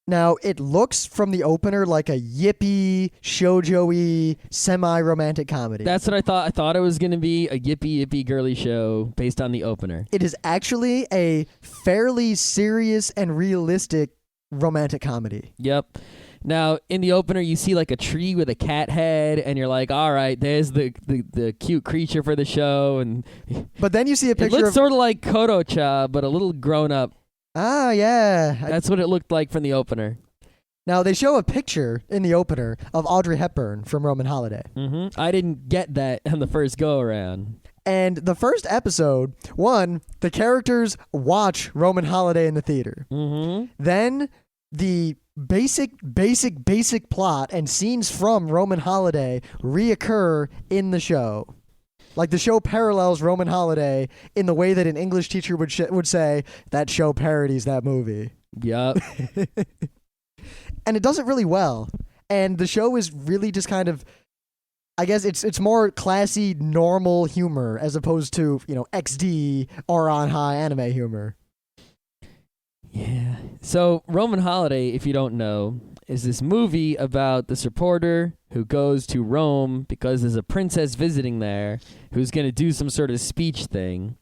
Now, it looks from the opener like a yippee, shoujo-y, semi-romantic comedy. That's what I thought. I thought it was going to be a yippee girly show based on the opener. It is actually a fairly serious and realistic romantic comedy. Yep. Now, in the opener, you see like a tree with a cat head, and you're like, all right, there's the cute creature for the show. And But then you see a it picture looks of... sort of like Koto-cha, but a little grown up. Ah, yeah. That's what it looked like from the opener. Now, they show a picture in the opener of Audrey Hepburn from Roman Holiday. I didn't get that on the first go-around. And the first episode, one, the characters watch Roman Holiday in the theater. Then the basic plot and scenes from Roman Holiday reoccur in the show. Like, the show parallels Roman Holiday in the way that an English teacher would say, that show parodies that movie. Yep. And it does it really well. And the show is really just kind of, I guess it's more classy, normal humor as opposed to, XD or on high anime humor. Yeah. So Roman Holiday, if you don't know, is this movie about this reporter who goes to Rome because there's a princess visiting there who's going to do some sort of speech thing.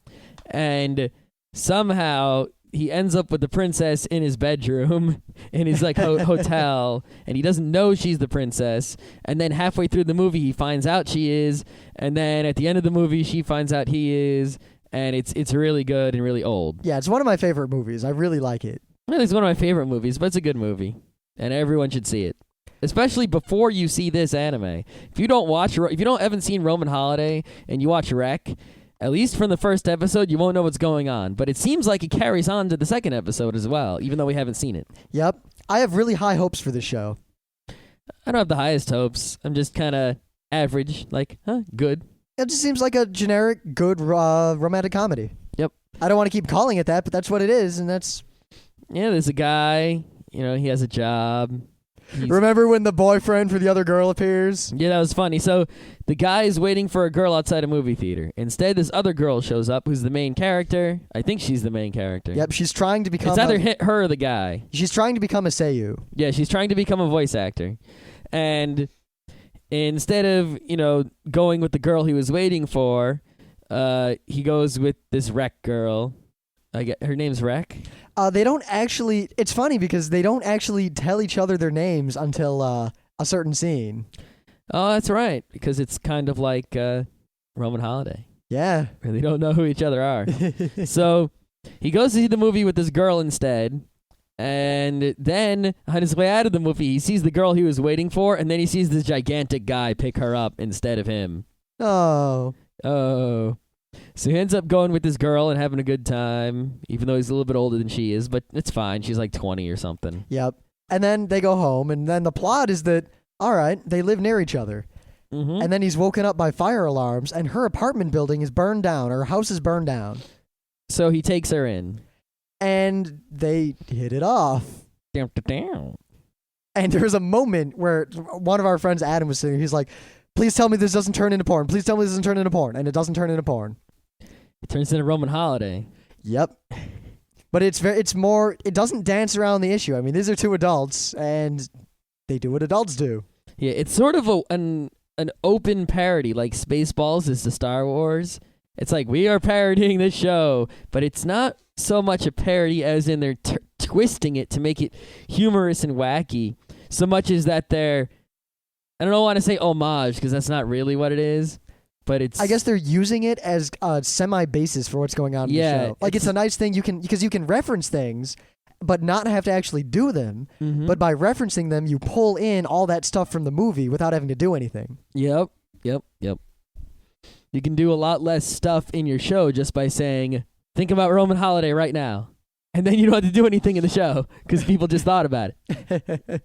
And somehow he ends up with the princess in his bedroom in his hotel, and he doesn't know she's the princess. And then halfway through the movie, he finds out she is. And then at the end of the movie, she finds out he is. And it's really good and really old. Yeah, it's one of my favorite movies. I really like it. Really, it's one of my favorite movies, but it's a good movie. And everyone should see it. Especially before you see this anime. If you haven't seen Roman Holiday and you watch Rec, at least from the first episode, you won't know what's going on. But it seems like it carries on to the second episode as well, even though we haven't seen it. Yep. I have really high hopes for this show. I don't have the highest hopes. I'm just kind of average, good. It just seems like a generic, good romantic comedy. Yep. I don't want to keep calling it that, but that's what it is, and that's... Yeah, there's a guy, he has a job. Remember when the boyfriend for the other girl appears? Yeah, that was funny. So the guy is waiting for a girl outside a movie theater. Instead, this other girl shows up who's the main character. I think she's the main character. Yep, she's trying to become... It's either her or the guy. She's trying to become a Seiyu. Yeah, she's trying to become a voice actor. And instead of, going with the girl he was waiting for, he goes with this Rec girl. Her name's Rec? They don't actually... It's funny because they don't actually tell each other their names until a certain scene. Oh, that's right. Because it's kind of like Roman Holiday. Yeah. Where they don't know who each other are. So he goes to see the movie with this girl instead. And then, on his way out of the movie, he sees the girl he was waiting for, and then he sees this gigantic guy pick her up instead of him. Oh. So he ends up going with this girl and having a good time, even though he's a little bit older than she is, but it's fine. She's like 20 or something. Yep. And then they go home, and then the plot is that, all right, they live near each other. Mm-hmm. And then he's woken up by fire alarms, and her apartment building is burned down, or her house is burned down. So he takes her in. And they hit it off. Down. And there was a moment where one of our friends, Adam, was sitting. He's like, please tell me this doesn't turn into porn. Please tell me this doesn't turn into porn. And it doesn't turn into porn. It turns into Roman Holiday. Yep. But it's more, it doesn't dance around the issue. I mean, these are two adults, and they do what adults do. Yeah, it's sort of an open parody, like Spaceballs is to Star Wars. It's like, we are parodying this show, but it's not so much a parody as in they're twisting it to make it humorous and wacky, so much as that they're, I don't want to say homage, because that's not really what it is, but it's... I guess they're using it as a semi-basis for what's going on in the show. Like, it's a nice thing because you can reference things, but not have to actually do them, but by referencing them, you pull in all that stuff from the movie without having to do anything. Yep. You can do a lot less stuff in your show just by saying, think about Roman Holiday right now. And then you don't have to do anything in the show because people just thought about it.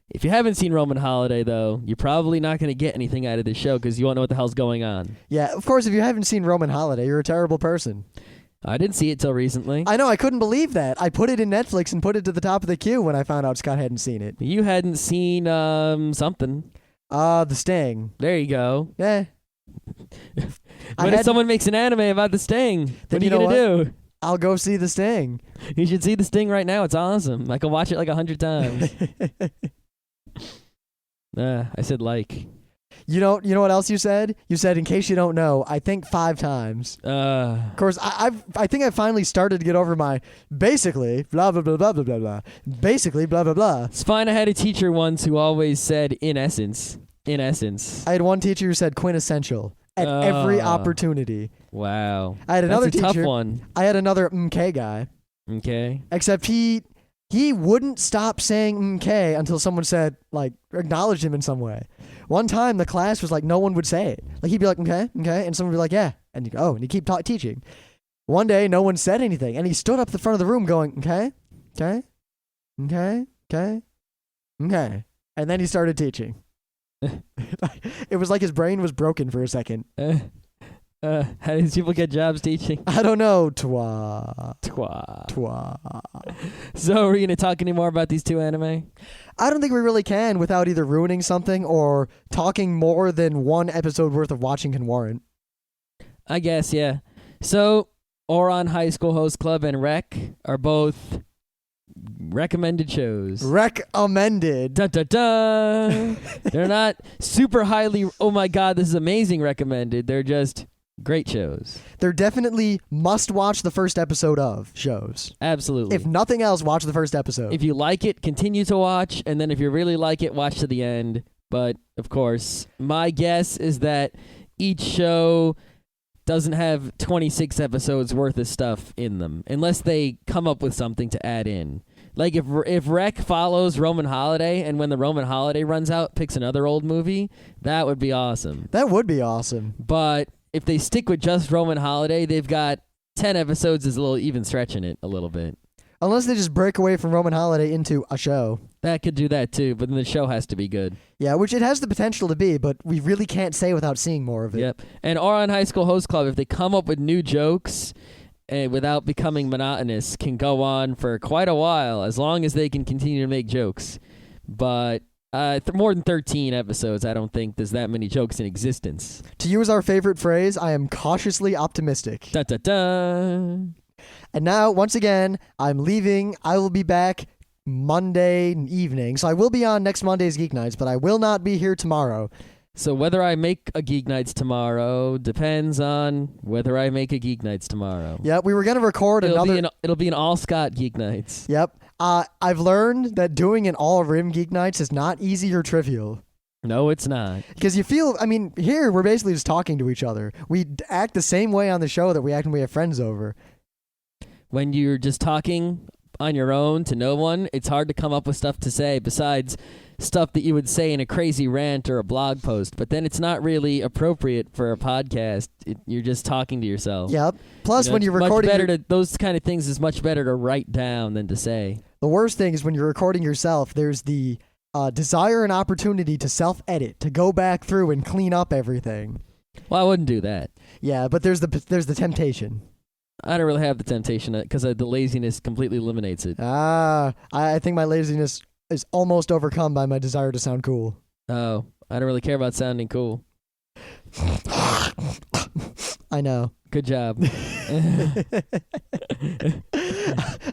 If you haven't seen Roman Holiday, though, you're probably not going to get anything out of this show because you won't know what the hell's going on. Yeah, of course, if you haven't seen Roman Holiday, you're a terrible person. I didn't see it till recently. I know, I couldn't believe that. I put it in Netflix and put it to the top of the queue when I found out Scott hadn't seen it. You hadn't seen something. The Sting. There you go. Yeah. What if someone makes an anime about the Sting? What are you going to do? I'll go see The Sting. You should see The Sting right now. It's awesome. I could watch it like 100 times. I said like. You know what else you said? You said, in case you don't know, I think 5 times. Of course, I think I finally started to get over my basically blah blah blah blah blah blah blah. Basically blah blah blah. It's fine. I had a teacher once who always said in essence. In essence. I had one teacher who said quintessential at every opportunity. Wow. I had another That's a teacher. tough one. I had another MK guy. Okay. Except he wouldn't stop saying MK until someone said, like, acknowledged him in some way. One time the class was like, no one would say it. Like, he'd be like, MK, and someone would be like, yeah. And he'd go, oh, and he'd keep teaching. One day, no one said anything, and he stood up at the front of the room going, MK, MK. And then he started teaching. It was like his brain was broken for a second. How do these people get jobs teaching? I don't know. Twa. So, are we going to talk any more about these 2 anime? I don't think we really can without either ruining something or talking more than 1 episode worth of watching can warrant. I guess, yeah. So, Ouran High School Host Club and Rec are both recommended shows. Recommended. Dun, dun, dun. They're not super highly, oh my god, this is amazing recommended. They're just great shows. They're definitely must watch the first episode of shows. Absolutely. If nothing else, watch the first episode. If you like it, continue to watch, and then if you really like it, watch to the end. But, of course, my guess is that each show doesn't have 26 episodes worth of stuff in them, unless they come up with something to add in. Like, if Rec follows Roman Holiday, and when the Roman Holiday runs out, picks another old movie, that would be awesome. That would be awesome. But if they stick with just Roman Holiday, they've got 10 episodes is a little even stretching it a little bit. Unless they just break away from Roman Holiday into a show. That could do that too, but then the show has to be good. Yeah, which it has the potential to be, but we really can't say without seeing more of it. Yep. And Ouran High School Host Club, if they come up with new jokes without becoming monotonous, can go on for quite a while, as long as they can continue to make jokes. But more than 13 episodes, I don't think there's that many jokes in existence. To use our favorite phrase, I am cautiously optimistic. Da da da. And now, once again, I'm leaving. I will be back Monday evening. So I will be on next Monday's Geeknights, but I will not be here tomorrow. So whether I make a Geeknights tomorrow depends on whether I make a Geeknights tomorrow. Yep, we were going to record another... It'll be an all-Scott Geeknights. Yep. I've learned that doing an all-rim Geeknights is not easy or trivial. No, it's not. Because you feel... I mean, here, we're basically just talking to each other. We act the same way on the show that we act when we have friends over. When you're just talking on your own to no one, it's hard to come up with stuff to say besides stuff that you would say in a crazy rant or a blog post. But then it's not really appropriate for a podcast. You're just talking to yourself. Yep. Plus, when you're it's recording... much better those kind of things is much better to write down than to say. The worst thing is when you're recording yourself, there's the desire and opportunity to self-edit, to go back through and clean up everything. Well, I wouldn't do that. Yeah, but there's the temptation. I don't really have the temptation because the laziness completely eliminates it. I think my laziness is almost overcome by my desire to sound cool. Oh, I don't really care about sounding cool. I know. Good job.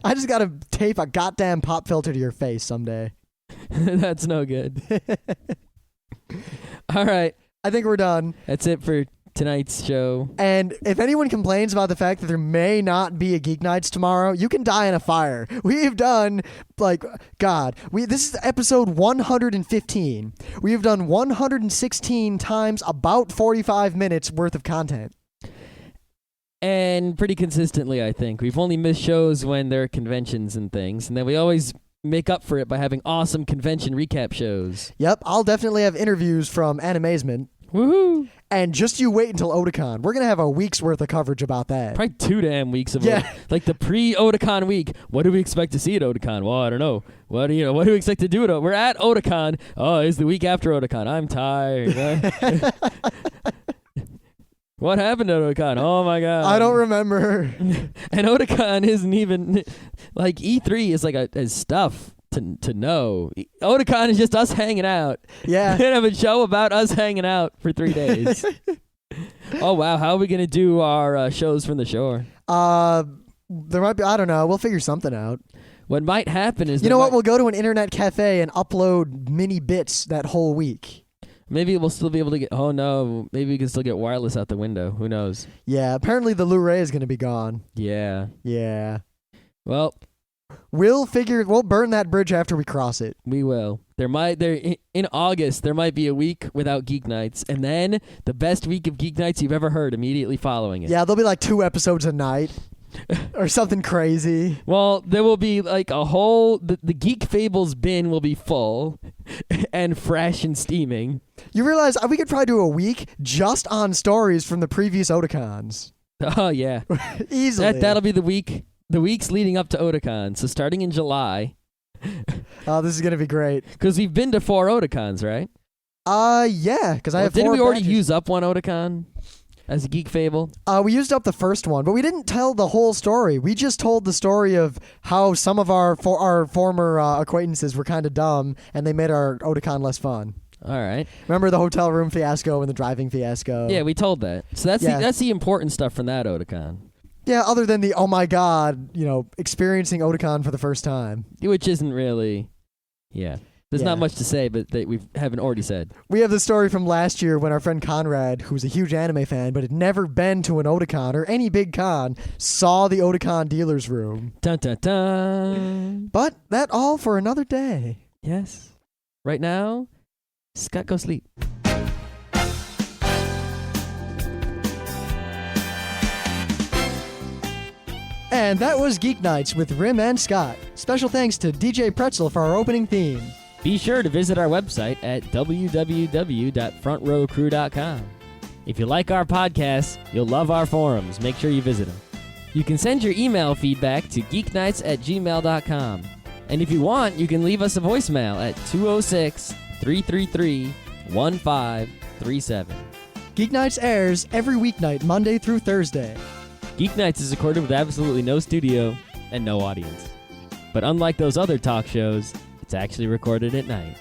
I just gotta tape a goddamn pop filter to your face someday. That's no good. All right. I think we're done. That's it for tonight's show. And if anyone complains about the fact that there may not be a Geek Nights tomorrow, you can die in a fire. We've done, this is episode 115. We've done 116 times about 45 minutes worth of content. And pretty consistently, I think. We've only missed shows when there are conventions and things, and then we always make up for it by having awesome convention recap shows. Yep, I'll definitely have interviews from Animazement. Woohoo! And just you wait until Otakon. We're going to have a week's worth of coverage about that. Probably 2 damn weeks of it. Like the pre-Otakon week. What do we expect to see at Otakon? Well, I don't know. What do we expect to do at Otakon? We're at Otakon. Oh, it's the week after Otakon. I'm tired. What happened at Otakon? Oh my god. I don't remember. And Otakon isn't even like E3 is like is stuff to know. Otakon is just us hanging out. Yeah. We're gonna have a show about us hanging out for 3 days. Oh wow, how are we gonna do our shows from the shore? There might be, I don't know. We'll figure something out. What might happen is You know what? We'll go to an internet cafe and upload mini bits that whole week. maybe we'll still be able to get. Oh no, maybe we can still get wireless out the window. Who knows? Yeah, apparently the Blu-ray is going to be gone. Yeah. Yeah. Well, We'll burn that bridge after we cross it. we will. In August there might be a week without Geek Nights, and then the best week of Geek Nights you've ever heard immediately following it. Yeah, there'll be like 2 episodes a night or something crazy. Well, there will be like a whole the Geek Fables bin will be full and fresh and steaming. You realize we could probably do a week just on stories from the previous Otakons. Oh yeah. Easily. That'll be the weeks leading up to Otakon. So starting in July, Oh, this is going to be great. because we've been to 4 Otakons, right? Yeah, because I have Didn't 4 we already badges. use up one Otakon as a Geek Fable? We used up the first one, but we didn't tell the whole story. We just told the story of how some of our former acquaintances were kind of dumb, and they made our Otakon less fun. All right. Remember the hotel room fiasco and the driving fiasco? Yeah, we told that. So that's the important stuff from that Otakon, Yeah, other than the, oh my god, experiencing Otakon for the first time. which isn't really. Yeah. There's Yeah. not much to say, but that we haven't already said. We have the story from last year when our friend Conrad, who's a huge anime fan but had never been to an Otakon or any big con, saw the Otakon dealer's room. Dun dun dun. But that all for another day. Yes. Right now, Scott, go sleep. And that was Geek Nights with Rim and Scott. Special thanks to DJ Pretzel for our opening theme. Be sure to visit our website at www.frontrowcrew.com. If you like our podcasts, you'll love our forums. Make sure you visit them. You can send your email feedback to geeknights@gmail.com. And if you want, you can leave us a voicemail at 206-333-1537. Geek Nights airs every weeknight, Monday through Thursday. Geek Nights is recorded with absolutely no studio and no audience. But unlike those other talk shows, it's actually recorded at night.